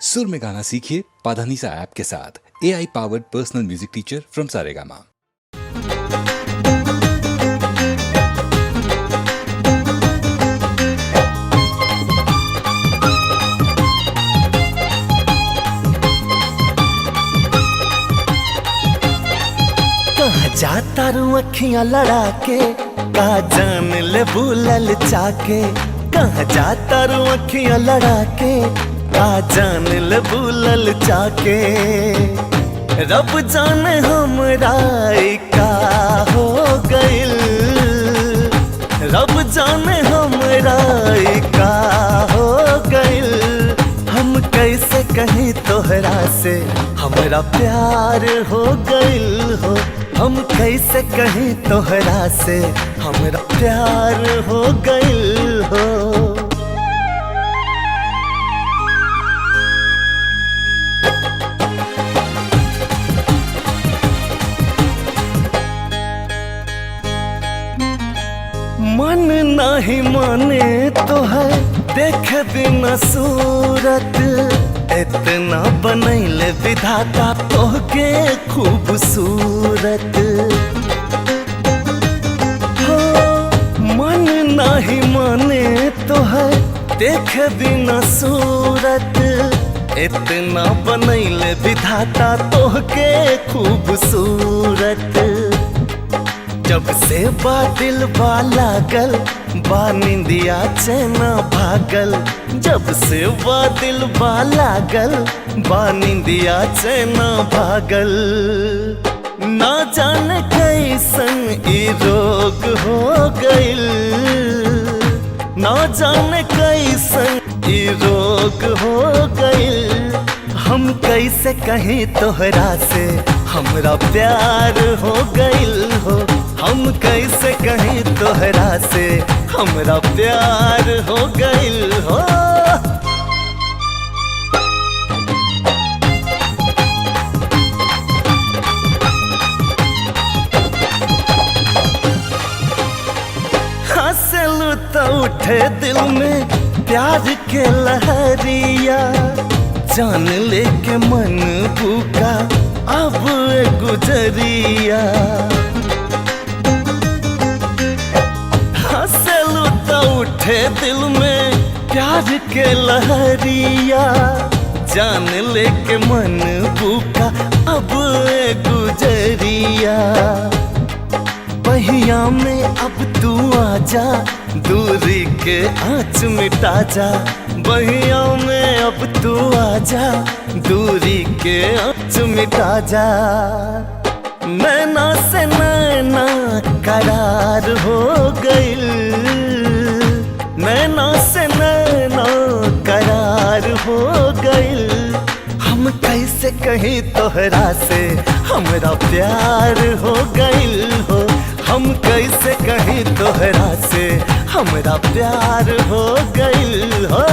सुर में गाना सीखिए पाधानीसा ऐप के साथ। AI powered personal music teacher from Saregama. कहाँ जाता रू अखियां लड़ा के, का जान ले बुलल चाके। कहाँ जाता रू अखियां लड़ा के, का जान ले बुलल चाके। रब जाने हमरा का हो गइल, रब जाने हमरा का हो गइल। हम कैसे कहीं तोहरा से हमरा प्यार हो गइल हो। हम कैसे कहीं तोहरा से हमरा प्यार हो गइल हो। मन नहीं माने तो है देख बिना सूरत। इतना बनैले विधाता तोहके खूबसूरत हो। मन नहीं माने तो है देख बिना सूरत। इतना बनैले विधाता तोहके खूबसूरत। जब से दिल लागल बा निंदिया चैना भागल। जब से दिल लागल बा निंदिया चैना भागल। ना जाने कैसन ई रोग हो गइल, ना जाने कैसन ई रोग हो गइल। हम कैसे कहीं तोहरा से हमरा प्यार हो गइल हो। हम कैसे कहीं तोहरा से हमरा प्यार हो गइल हो। हंसलू तो उठे दिल में प्यार के लहरिया। जान लेके मन भूखा अब गुजरिया। हंसलू तो उठे दिल में प्यार के लहरिया। जान लेके मन भूखा अब गुजरिया। बहिया में अब तू आजा, दूरी के आँच मिटा जा। बहिया में अब तू आजा, दूरी के आँच मिटा जा। नैना से नैना करार हो गइल, नैना से नैना करार हो गइल। हम कैसे कहीं तोहरा से हमरा प्यार हो गइल हो। हम कैसे कहीं तोहरा से हमरा प्यार हो गइल हो।